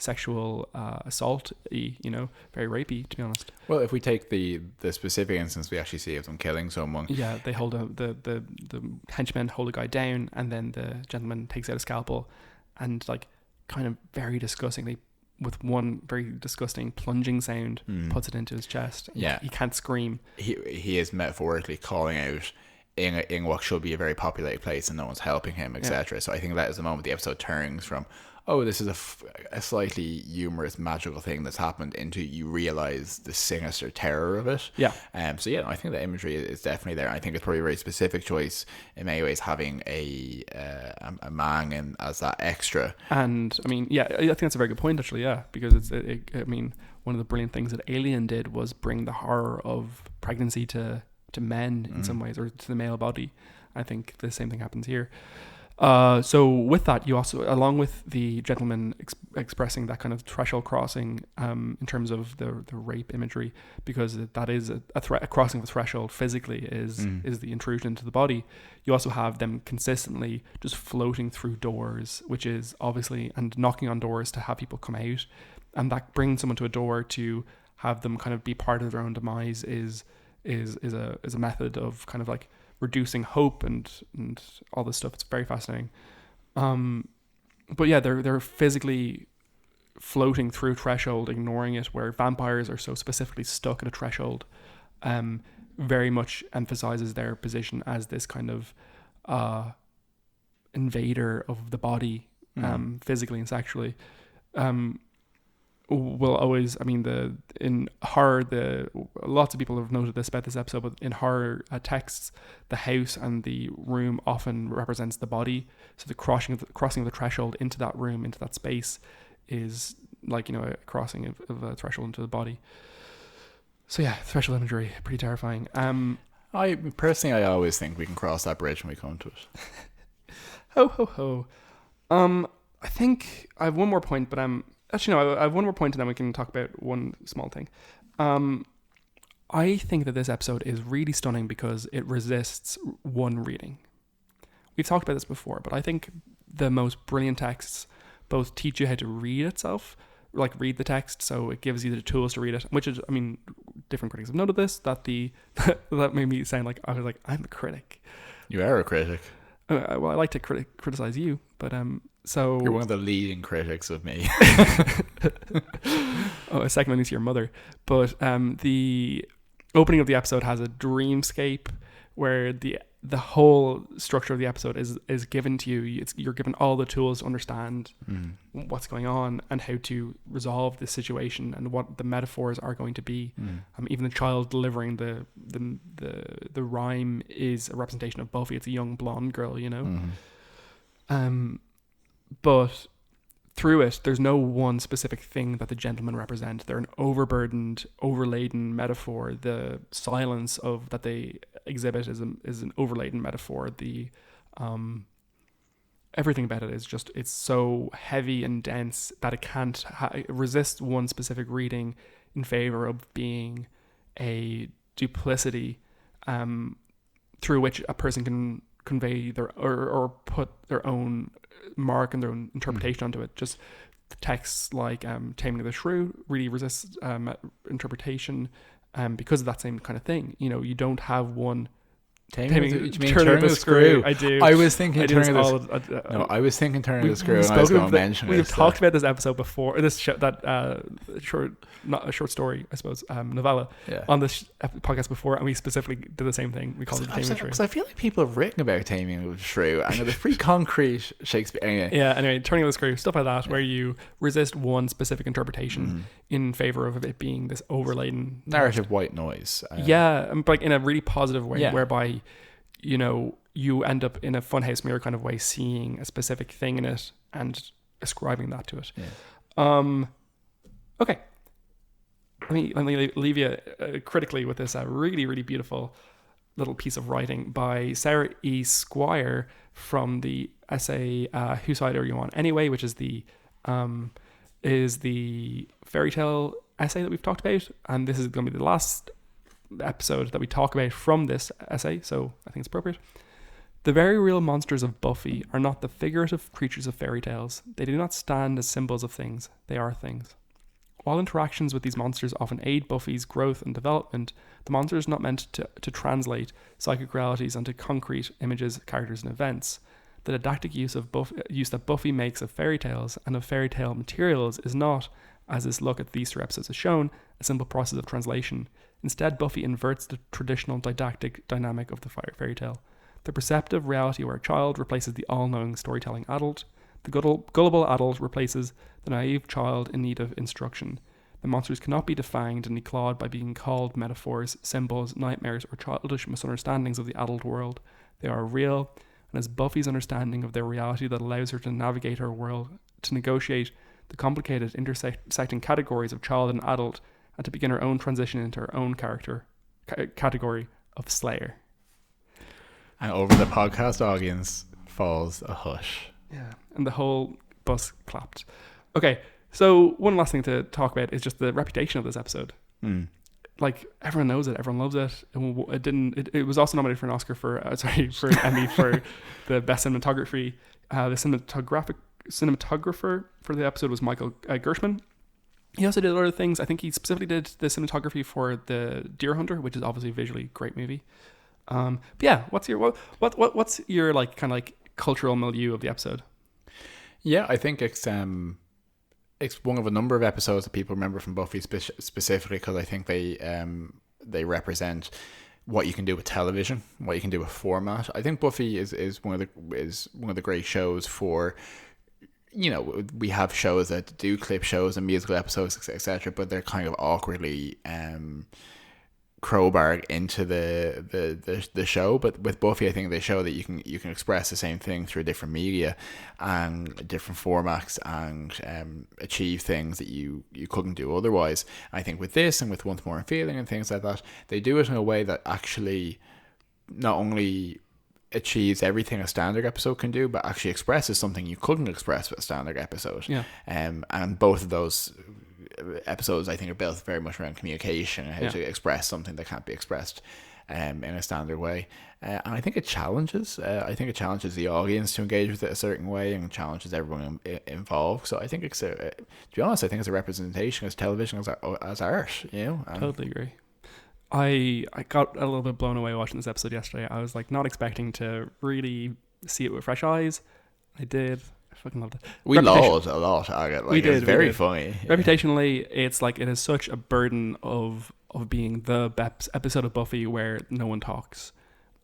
Speaker 2: sexual assault-y, very rapey, to be honest.
Speaker 1: Well, if we take the specific instance we actually see of them killing someone,
Speaker 2: they hold the henchmen hold a guy down, and then the gentleman takes out a scalpel and kind of very disgustingly, with one very disgusting plunging sound, puts it into his chest. He can't scream.
Speaker 1: He is metaphorically calling out in what should be a very populated place, and no one's helping him, etc. So I think that is the moment the episode turns from, oh, this is a slightly humorous, magical thing that's happened, into you realize the sinister terror of it. I think the imagery is definitely there. I think it's probably a very specific choice in many ways, having a man in as that extra. And I
Speaker 2: think that's a very good point, actually. Because one of the brilliant things that Alien did was bring the horror of pregnancy to men in some ways, or to the male body. I think the same thing happens here. So with that, you also, along with the gentleman expressing that kind of threshold crossing in terms of the rape imagery, because that is a crossing of a threshold physically is the intrusion into the body. You also have them consistently just floating through doors, which is obviously, and knocking on doors to have people come out, and that brings someone to a door to have them kind of be part of their own demise is a method of kind of like reducing hope and all this stuff. It's very fascinating. But yeah, they're physically floating through threshold, ignoring it, where vampires are so specifically stuck at a threshold. Very much emphasizes their position as this kind of invader of the body, physically and sexually. Will always, I mean, in horror, lots of people have noted this about this episode, but in horror texts, the house and the room often represents the body. So the crossing of the threshold into that room, into that space, is like, a crossing of a threshold into the body. So yeah, threshold imagery, pretty terrifying.
Speaker 1: I always think we can cross that bridge when we come to it.
Speaker 2: Ho ho ho. I think I have one more point, but actually, no, I have one more point and then we can talk about one small thing. I think that this episode is really stunning because it resists one reading. We've talked about this before, but I think the most brilliant texts both teach you how to read itself, like read the text, so it gives you the tools to read it, which is, I mean, different critics have noted this, that that made me sound like, I was like, I'm a critic.
Speaker 1: You are a critic.
Speaker 2: Well, I like to criticize you, but so
Speaker 1: you're one of the leading critics of me.
Speaker 2: Oh, a second one to your mother. But the opening of the episode has a dreamscape where the whole structure of the episode is given to you. You're given all the tools to understand what's going on and how to resolve this situation and what the metaphors are going to be. Even the child delivering the rhyme is a representation of Buffy. It's a young blonde girl, but through it, there's no one specific thing that the gentlemen represent. They're an overburdened, overladen metaphor. The silence that they exhibit is an overladen metaphor. The everything about it is just, it's so heavy and dense that it can't resist one specific reading in favor of being a duplicity through which a person can convey their or put their own mark and their own interpretation onto it. Just texts like Taming of the Shrew really resists interpretation because of that same kind of thing. You don't have one
Speaker 1: Turning the Screw.
Speaker 2: I do.
Speaker 1: I was thinking Turning the Screw, and I was going to mention it.
Speaker 2: We've talked about this episode before. This show, not a short story, I suppose, novella on this podcast before, and we specifically did the same thing. We called it Taming of the Shrew.
Speaker 1: Because I feel like people have written about Taming of the Shrew, and it's pretty concrete Shakespeare.
Speaker 2: Anyway, Turning of the Screw, stuff like that, where you resist one specific interpretation in favor of it being this overladen
Speaker 1: narrative white noise.
Speaker 2: Like in a really positive way, whereby you end up in a funhouse mirror kind of way, seeing a specific thing in it and ascribing that to it. Okay, let me leave you critically with this really, really beautiful little piece of writing by Sarah E. Squire from the essay Whose Side Are You On Anyway, which is the fairy tale essay that we've talked about, and this is going to be the last episode that we talk about from this essay, so I think it's appropriate. The very real monsters of Buffy are not the figurative creatures of fairy tales. They do not stand as symbols of things. They are things. While interactions with these monsters often aid Buffy's growth and development, the monster is not meant to translate psychic realities onto concrete images, characters, and events. The didactic use that Buffy makes of fairy tales and of fairy tale materials is not, as this look at these 3 episodes has shown, a simple process of translation. Instead, Buffy inverts the traditional didactic dynamic of the fairy tale. The perceptive reality where a child replaces the all-knowing storytelling adult. The gullible adult replaces the naive child in need of instruction. The monsters cannot be defined and declawed by being called metaphors, symbols, nightmares, or childish misunderstandings of the adult world. They are real, and it's Buffy's understanding of their reality that allows her to navigate her world, to negotiate the complicated intersecting categories of child and adult, and to begin her own transition into her own category of Slayer.
Speaker 1: And over the podcast audience, falls a hush.
Speaker 2: Yeah, and the whole bus clapped. Okay, so one last thing to talk about is just the reputation of this episode. Like, everyone knows it, everyone loves it. It was also nominated for an Oscar for an Emmy for the best cinematography. The cinematographer for the episode was Michael Gershman. He also did other things. I think he specifically did the cinematography for The Deer Hunter, which is obviously a visually great movie. But yeah, what's your like kind of like cultural milieu of the episode?
Speaker 1: Yeah, I think it's one of a number of episodes that people remember from Buffy specifically because I think they represent what you can do with television, what you can do with format. I think Buffy is one of the great shows for, you know, we have shows that do clip shows and musical episodes, etc., but they're kind of awkwardly crowbarred into the show. But with Buffy, I think they show that you can express the same thing through different media and different formats and achieve things that you couldn't do otherwise. I think with this and with Once More and Feeling and things like that, they do it in a way that actually not only achieves everything a standard episode can do, but actually expresses something you couldn't express with a standard episode.
Speaker 2: Yeah.
Speaker 1: And both of those episodes I think are built very much around communication and how to express something that can't be expressed in a standard way. And I think it challenges the audience to engage with it a certain way and challenges everyone involved. So I think it's to be honest, I think it's a representation as television as art, you know.
Speaker 2: Totally agree. I got a little bit blown away watching this episode yesterday. I was like not expecting to really see it with fresh eyes. I did. I fucking loved it.
Speaker 1: We laughed a lot at it. Like, we did. It was very funny.
Speaker 2: Yeah. Reputationally, it's like it is such a burden of being the episode of Buffy where no one talks.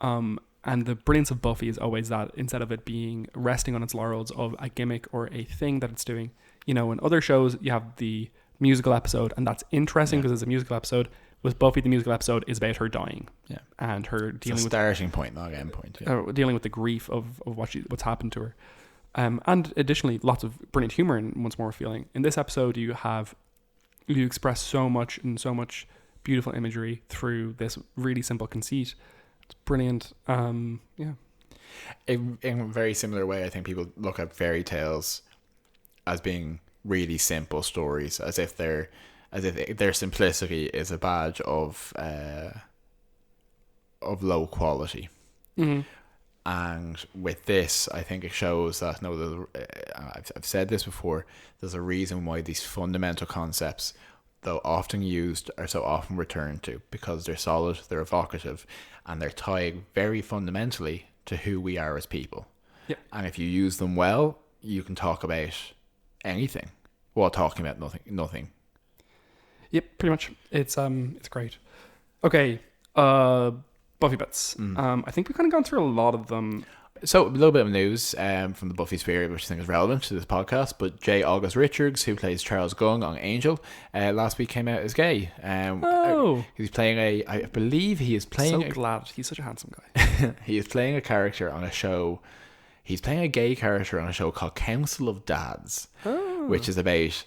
Speaker 2: And the brilliance of Buffy is always that instead of it being resting on its laurels of a gimmick or a thing that it's doing, you know, in other shows you have the musical episode, and that's interesting because it's a musical episode. With Buffy, the musical episode is about her dying, and her dealing with
Speaker 1: starting point, not end point. Yeah.
Speaker 2: Dealing with the grief of what's happened to her, and additionally, lots of brilliant humor in Once More Feeling. In this episode, you express so much and so much beautiful imagery through this really simple conceit. It's brilliant. In
Speaker 1: a very similar way, I think people look at fairy tales as being really simple stories, as if their simplicity is a badge of low quality.
Speaker 2: Mm-hmm.
Speaker 1: And with this, I think it shows that I've said this before. There's a reason why these fundamental concepts, though often used, are so often returned to, because they're solid, they're evocative, and they're tied very fundamentally to who we are as people.
Speaker 2: Yep.
Speaker 1: And if you use them well, you can talk about anything while talking about nothing.
Speaker 2: Yep, pretty much. It's great. Okay, Buffy Bits. I think we've kind of gone through a lot of them.
Speaker 1: So a little bit of news from the Buffy sphere, which I think is relevant to this podcast. But J. August Richards, who plays Charles Gung on Angel, last week came out as gay. He's playing I believe he is playing.
Speaker 2: So glad he's such a handsome guy.
Speaker 1: He is playing a character on a show. He's playing a gay character on a show called Council of Dads, which is about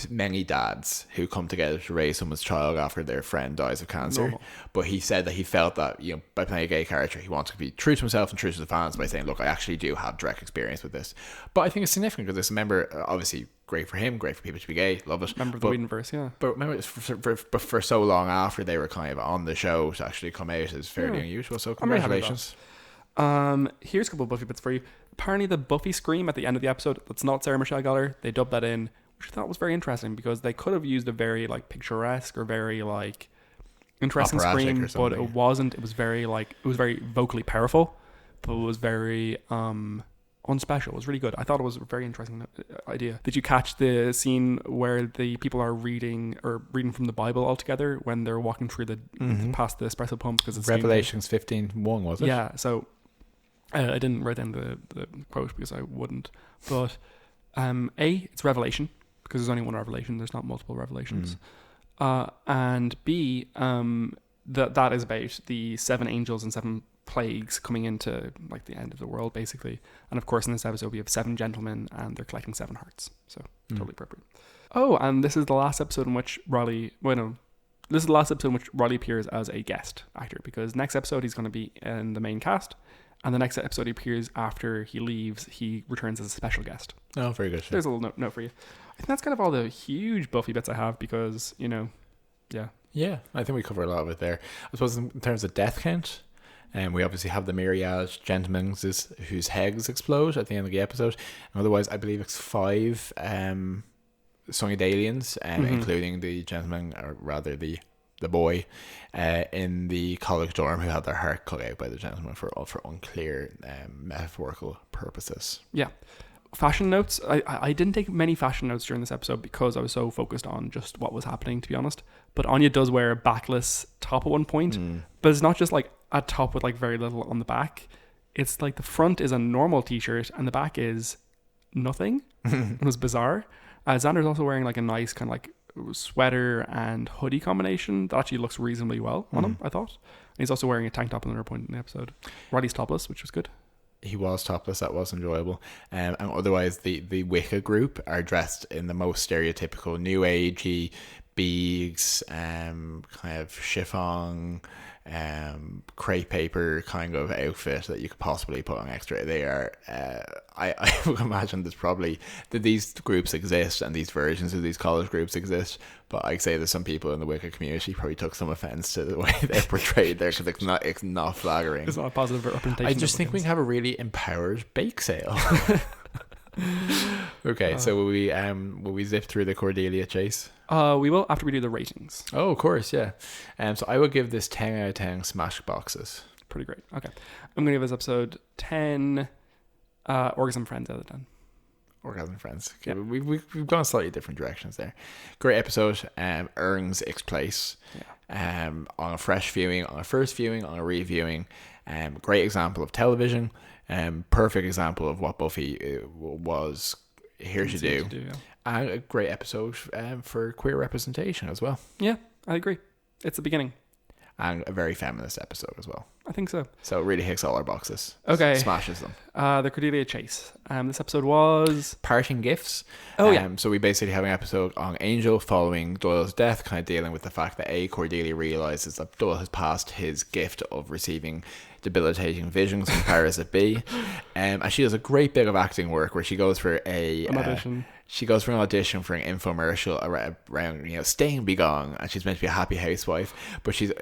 Speaker 1: many dads who come together to raise someone's child after their friend dies of cancer.
Speaker 2: Normal.
Speaker 1: But he said that he felt that, you know, by playing a gay character, he wants to be true to himself and true to the fans by saying, look, I actually do have direct experience with this. But I think it's significant because this member, obviously great for him, great for people to be gay, love it.
Speaker 2: Member of the Whedonverse, yeah.
Speaker 1: But remember, it's for so long after they were kind of on the show to actually come out is fairly unusual. So congratulations.
Speaker 2: Here's a couple of Buffy bits for you. Apparently the Buffy scream at the end of the episode, that's not Sarah Michelle Gellar. They dubbed that in, which I thought was very interesting because they could have used a very like picturesque or very like interesting scream, but it wasn't. It was very vocally powerful, but it was very unspecial. It was really good. I thought it was a very interesting idea. Did you catch the scene where the people are reading from the Bible all together when they're walking through past the espresso pump? Because it's
Speaker 1: Revelations 15:1, was it?
Speaker 2: Yeah. So I didn't write down the quote because I wouldn't. But it's Revelation. Because there's only one revelation, there's not multiple revelations. And B, that is about the 7 angels and 7 plagues coming into like the end of the world, basically. And of course, in this episode, we have 7 gentlemen, and they're collecting 7 hearts. So totally appropriate. Oh, and this is the last episode in which Riley. This is the last episode in which Riley appears as a guest actor, because next episode he's going to be in the main cast, And the next episode he appears after he leaves, he returns as a special guest.
Speaker 1: Oh, very good.
Speaker 2: There's a little note for you. I think that's kind of all the huge Buffy bits I have because,
Speaker 1: Yeah, I think we cover a lot of it there. I suppose in terms of death count, we obviously have the myriad gentlemen whose heads explode at the end of the episode. And otherwise, I believe it's 5 Sunnydalians, including the gentleman, or rather the boy, in the college dorm who had their heart cut out by the gentleman for unclear metaphorical purposes.
Speaker 2: Yeah. Fashion notes. I didn't take many fashion notes during this episode because I was so focused on just what was happening, to be honest. But Anya does wear a backless top at one point, but it's not just like a top with like very little on the back. It's like the front is a normal t-shirt and the back is nothing. It was bizarre. Xander's also wearing like a nice kind of like sweater and hoodie combination that actually looks reasonably well on him, I thought. And he's also wearing a tank top at another point in the episode. Riley's topless, which was good.
Speaker 1: He was topless. That was enjoyable. And otherwise, the Wicca group are dressed in the most stereotypical new agey beads, kind of chiffon, crepe paper kind of outfit that you could possibly put on extra. They are, I would imagine there's probably that these groups exist and these versions of these college groups exist, but I'd say there's some people in the Wicca community probably took some offense to the way they're portrayed there because it's not flattering.
Speaker 2: It's not a positive representation.
Speaker 1: I just think we can have a really empowered bake sale. Okay, so will we zip through the Cordelia chase?
Speaker 2: We will after we do the ratings.
Speaker 1: Oh, of course, yeah. So I would give this 10 out of 10 smash boxes.
Speaker 2: Pretty great. Okay, I'm gonna give this episode 10 Orgasm Friends out of 10.
Speaker 1: Orgasm Friends. Okay,
Speaker 2: Yeah.
Speaker 1: we've gone slightly different directions there. Great episode. Earns its place.
Speaker 2: Yeah.
Speaker 1: On a fresh viewing, on a first viewing, on a reviewing. Great example of television. Perfect example of what Buffy was here to do.
Speaker 2: Yeah.
Speaker 1: And a great episode for queer representation as well.
Speaker 2: Yeah, I agree. It's the beginning.
Speaker 1: And a very feminist episode as well.
Speaker 2: I think so.
Speaker 1: So it really hits all our boxes.
Speaker 2: Okay.
Speaker 1: Smashes them.
Speaker 2: The Cordelia chase. This episode was
Speaker 1: Parting Gifts.
Speaker 2: Oh, yeah.
Speaker 1: So we basically have an episode on Angel following Doyle's death, kind of dealing with the fact that Cordelia realizes that Doyle has passed his gift of receiving debilitating visions from powers that be. And she does a great bit of acting work where she goes for an audition. She goes for an audition for an infomercial around stay and be gone, and she's meant to be a happy housewife, but she's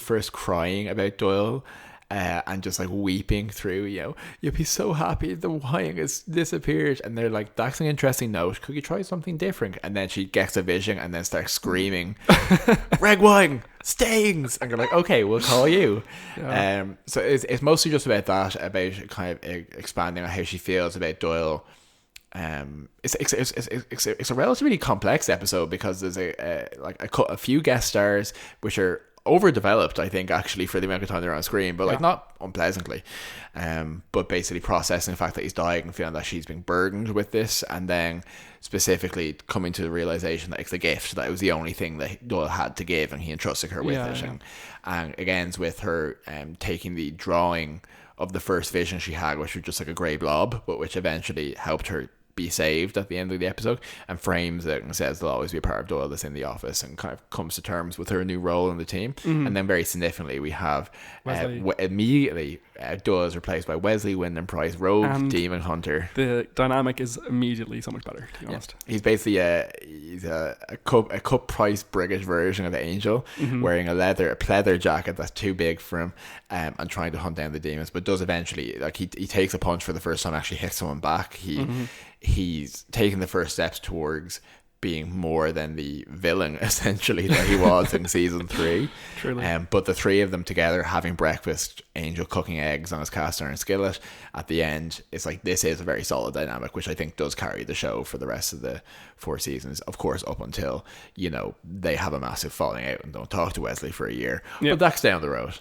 Speaker 1: first crying about Doyle, and just like weeping through, you'll be so happy the wine has disappeared, and they're like, that's an interesting note, could you try something different? And then she gets a vision and then starts screaming, red wine, stings, and you're like, okay, we'll call you. Yeah. So it's mostly just about that, about kind of expanding on how she feels about Doyle. It's a relatively complex episode because there's a few guest stars which are overdeveloped, I think, actually, for the amount of time they're on screen, but not unpleasantly. But basically processing the fact that he's dying and feeling that she's being burdened with this, and then specifically coming to the realization that it's a gift, that it was the only thing that Doyle had to give and he entrusted her with it. Yeah. And again, it's with her taking the drawing of the first vision she had, which was just like a grey blob, but which eventually helped her be saved at the end of the episode, and frames it and says there'll always be a part of Doyle that's in the office, and kind of comes to terms with her new role in the team. And then very significantly we have immediately Doyle is replaced by Wesley Wyndham Price, rogue demon hunter. The
Speaker 2: dynamic is immediately so much better, to be honest.
Speaker 1: He's basically a cup price British version of Angel, wearing a pleather jacket that's too big for him, and trying to hunt down the demons, but does eventually, like, he takes a punch for the first time, actually hits someone back. He's taken the first steps towards being more than the villain, essentially, that he was in season 3.
Speaker 2: Truly.
Speaker 1: But the three of them together having breakfast, Angel cooking eggs on his cast iron skillet, at the end, it's like, this is a very solid dynamic, which I think does carry the show for the rest of the 4 seasons, of course, up until they have a massive falling out and don't talk to Wesley for a year. But that's down the road.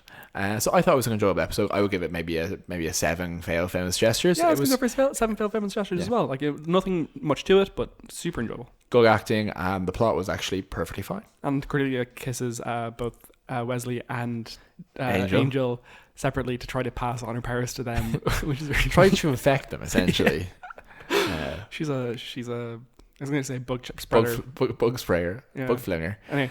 Speaker 1: So I thought it was an enjoyable episode. I would give it maybe a 7 failed feminist gestures.
Speaker 2: Yeah, it was for 7 failed feminist gestures as well. Like, nothing much to it, but super enjoyable.
Speaker 1: Good acting, and the plot was actually perfectly fine.
Speaker 2: And Cordelia kisses both Wesley and Angel separately to try to pass on her powers to them, which is really
Speaker 1: tried to infect them, essentially.
Speaker 2: She's a I was going to say bug spreader.
Speaker 1: Bug sprayer. Yeah. Bug flinger.
Speaker 2: Anyway.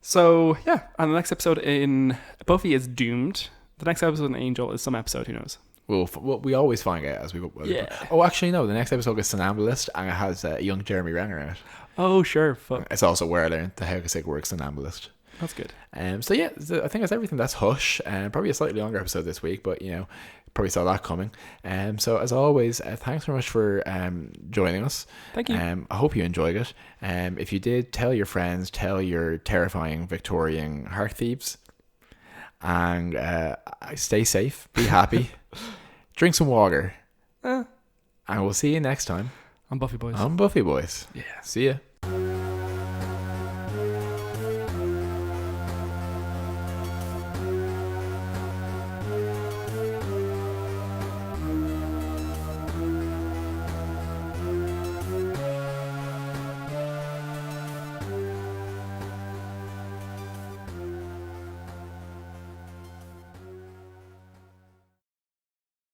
Speaker 2: So, yeah. And the next episode in Buffy is Doomed. The next episode in Angel is some episode. Who knows?
Speaker 1: We always find out as we go. Oh, actually, no. The next episode is Somnambulist, and it has a young Jeremy Renner in it.
Speaker 2: Oh, sure. Fuck.
Speaker 1: It's also where I learned the how acoustic works Somnambulist.
Speaker 2: That's good.
Speaker 1: So yeah, I think that's everything. That's Hush. Probably a slightly longer episode this week, but probably saw that coming. So as always, thanks very much for joining us.
Speaker 2: Thank you.
Speaker 1: I hope you enjoyed it. If you did, tell your friends, tell your terrifying Victorian heart thieves, and stay safe, be happy, drink some water, and we'll see you next time
Speaker 2: on Buffy Boys.
Speaker 1: On Buffy Boys.
Speaker 2: Yeah.
Speaker 1: See ya.